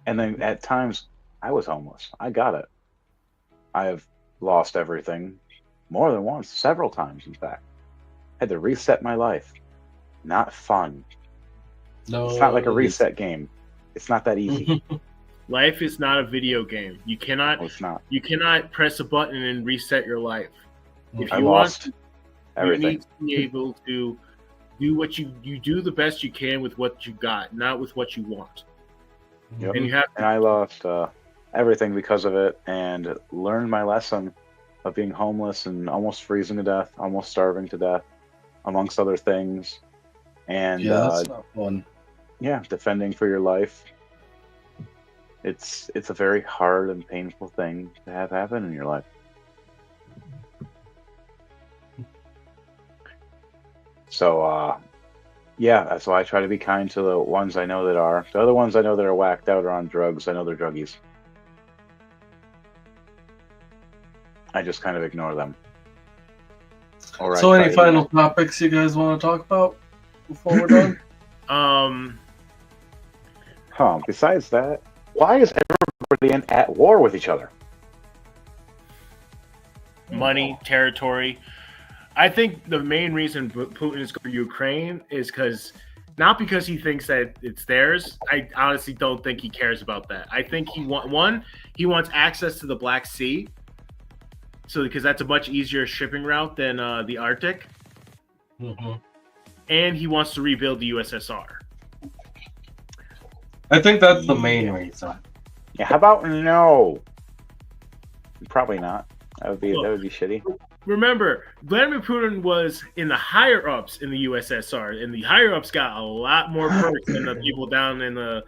And then at times, I was homeless. I got it. I have lost everything more than once, several times, in fact. Had to reset my life. Not fun. No, It's not like a reset game. It's not that easy. Life is not a video game. You cannot No, it's not. press a button and reset your life. If I you lost want, everything. you need to be able to do what you do the best you can with what you got, not with what you want. Yep. And you have And I lost everything because of it, and learned my lesson of being homeless and almost freezing to death, almost starving to death, amongst other things. And Yeah, that's not fun. defending for your life. It's a very hard and painful thing to have happen in your life. So, that's why I try to be kind to the ones I know that are. The other ones I know that are whacked out or on drugs, I know they're druggies. I just kind of ignore them. Or So, I any try to- final topics you guys want to talk about before we're done? Besides that, why is everybody at war with each other? money, territory. I think the main reason Putin is going to Ukraine is not because he thinks that it's theirs. I honestly don't think he cares about that. I think he wants access to the Black Sea, so because that's a much easier shipping route than the Arctic. Mhm. and he wants to rebuild the USSR. I think that's the main reason. Yeah, how about no? Probably not. That would be shitty. Remember, Vladimir Putin was in the higher ups in the USSR, and the higher ups got a lot more perks than the people down in the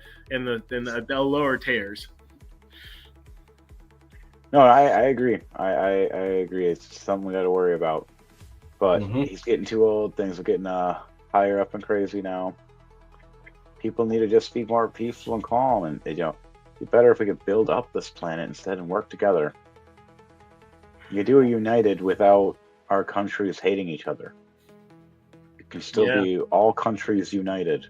lower tiers. No, I agree. I agree. It's something we got to worry about. But he's getting too old. Things are getting higher up and crazy now. People need to just be more peaceful and calm, and it'd be better if we could build up this planet instead and work together. You do it united without our countries hating each other. It can still be all countries united,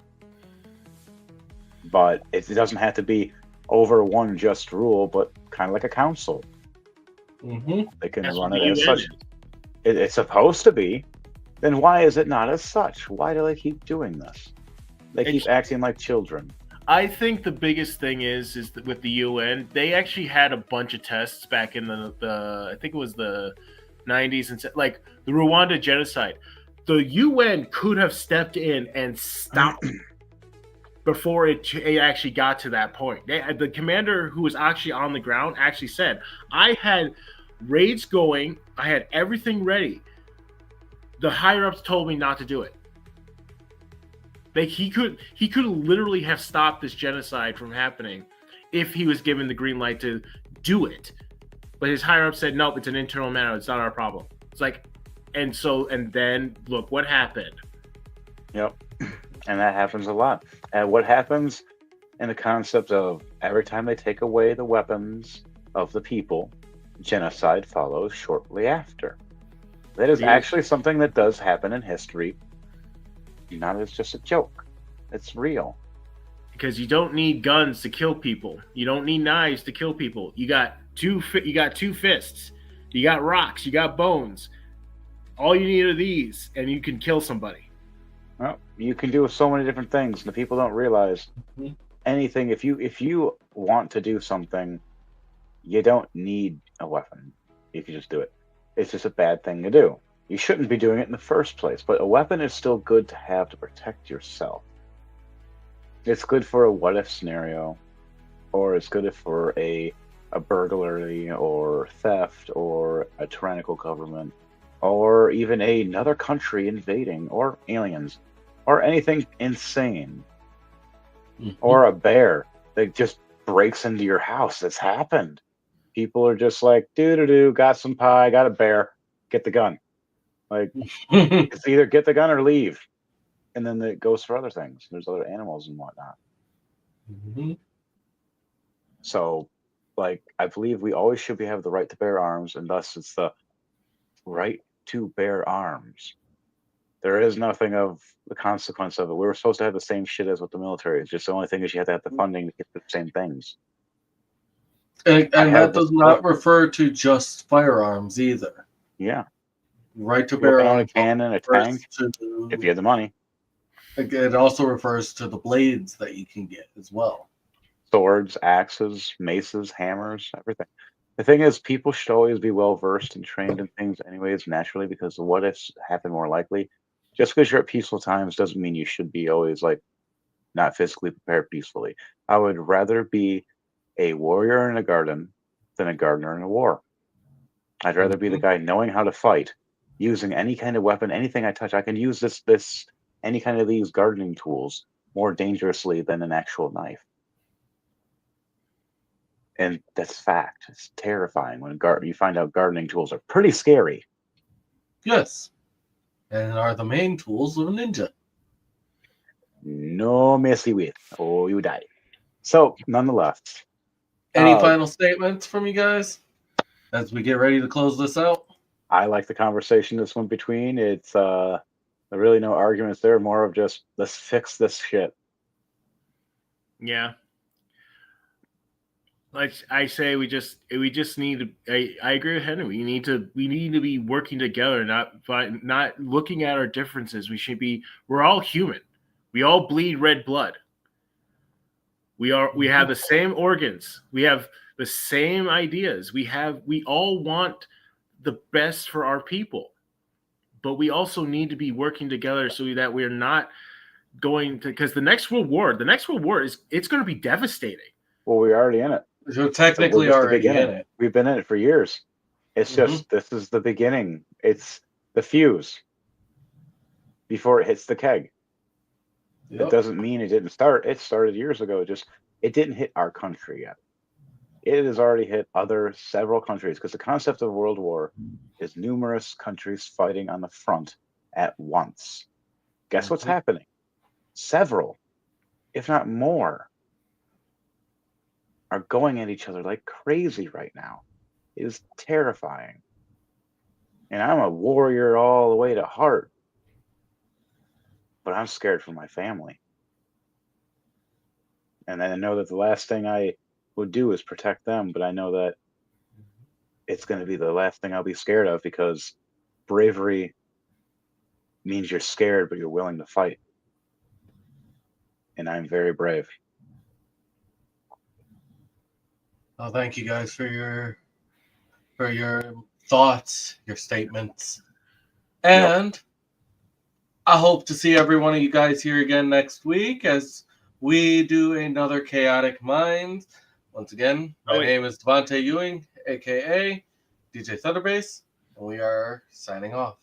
but it doesn't have to be over one just rule, but kind of like a council. They can run it as such. It's supposed to be. Then why is it not as such? Why do they keep doing this? They keep acting like children. I think the biggest thing is that with the UN, they actually had a bunch of tests back in the I think it was the 90s, and like the Rwanda genocide. The UN could have stepped in and stopped before it actually got to that point. The commander who was actually on the ground actually said, I had raids going, I had everything ready. The higher ups told me not to do it. He could literally have stopped this genocide from happening if he was given the green light to do it. But his higher up said, nope, it's an internal matter. It's not our problem. It's like, and then look what happened. Yep. And that happens a lot. And what happens in the concept of every time they take away the weapons of the people, genocide follows shortly after. That is actually something that does happen in history. Not as just a joke. It's real. Because you don't need guns to kill people. You don't need knives to kill people. You got two fists. You got rocks. You got bones. All you need are these, and you can kill somebody. Well, you can do so many different things, and the people don't realize anything. If you want to do something, you don't need a weapon. You can just do it. It's just a bad thing to do. You shouldn't be doing it in the first place, but a weapon is still good to have to protect yourself. It's good for a what-if scenario, or it's good for a burglary or theft or a tyrannical government, or even another country invading, or aliens, or anything insane, or a bear that just breaks into your house. It's happened. People are just like, doo-doo-doo, got some pie, got a bear, get the gun. Like, it's either get the gun or leave. And then it goes for other things. There's other animals and whatnot. So, like, I believe we always should have the right to bear arms, and thus it's the right to bear arms. There is nothing of the consequence of it. We were supposed to have the same shit as with the military. It's just the only thing is you have to have the funding to get the same things. And that does not refer to just firearms either. Yeah. Right to bear on a arms cannon, a tank, if you have the money. It also refers to the blades that you can get as well. Swords, axes, maces, hammers, everything. The thing is, people should always be well versed and trained in things anyways, naturally, because the what ifs happen more likely. Just because you're at peaceful times doesn't mean you should be always like not physically prepared peacefully. I would rather be a warrior in a garden than a gardener in a war. I'd rather be the guy knowing how to fight, using any kind of weapon, anything I touch. I can use this any kind of these gardening tools more dangerously than an actual knife. And that's fact. It's terrifying when you find out gardening tools are pretty scary. Yes. And are the main tools of a ninja. No messy with, or you die. So, nonetheless. Any final statements from you guys as we get ready to close this out? I like the conversation this went between. It's really no arguments there, more of just let's fix this shit. Yeah. Like I say, we just need to. I agree with Henry. We need to be working together, not looking at our differences. We're all human. We all bleed red blood. We have the same organs. We have the same ideas. We all want the best for our people. but we also need to be working together so that we're not going to, because the next world war is, it's going to be devastating. Well, we're already in it. You're technically We're just the already in beginning. it. We've been in it for years. It's just this is the beginning. It's the fuse before it hits the keg. Yep. It doesn't mean it didn't start. It started years ago. It didn't hit our country yet. It has already hit several countries, because the concept of world war is numerous countries fighting on the front at once. Guess what's happening? Several, if not more, are going at each other like crazy right now. It is terrifying. And I'm a warrior all the way to heart, but I'm scared for my family. And I know that the last thing I would do is protect them, but I know that it's going to be the last thing I'll be scared of, because bravery means you're scared, but you're willing to fight. And I'm very brave. Well, thank you guys for your thoughts, your statements, and I hope to see every one of you guys here again next week as we do another Chaotic Mind. Once again, my name is Devontae Ewing, aka DJ Thunderbase, and we are signing off.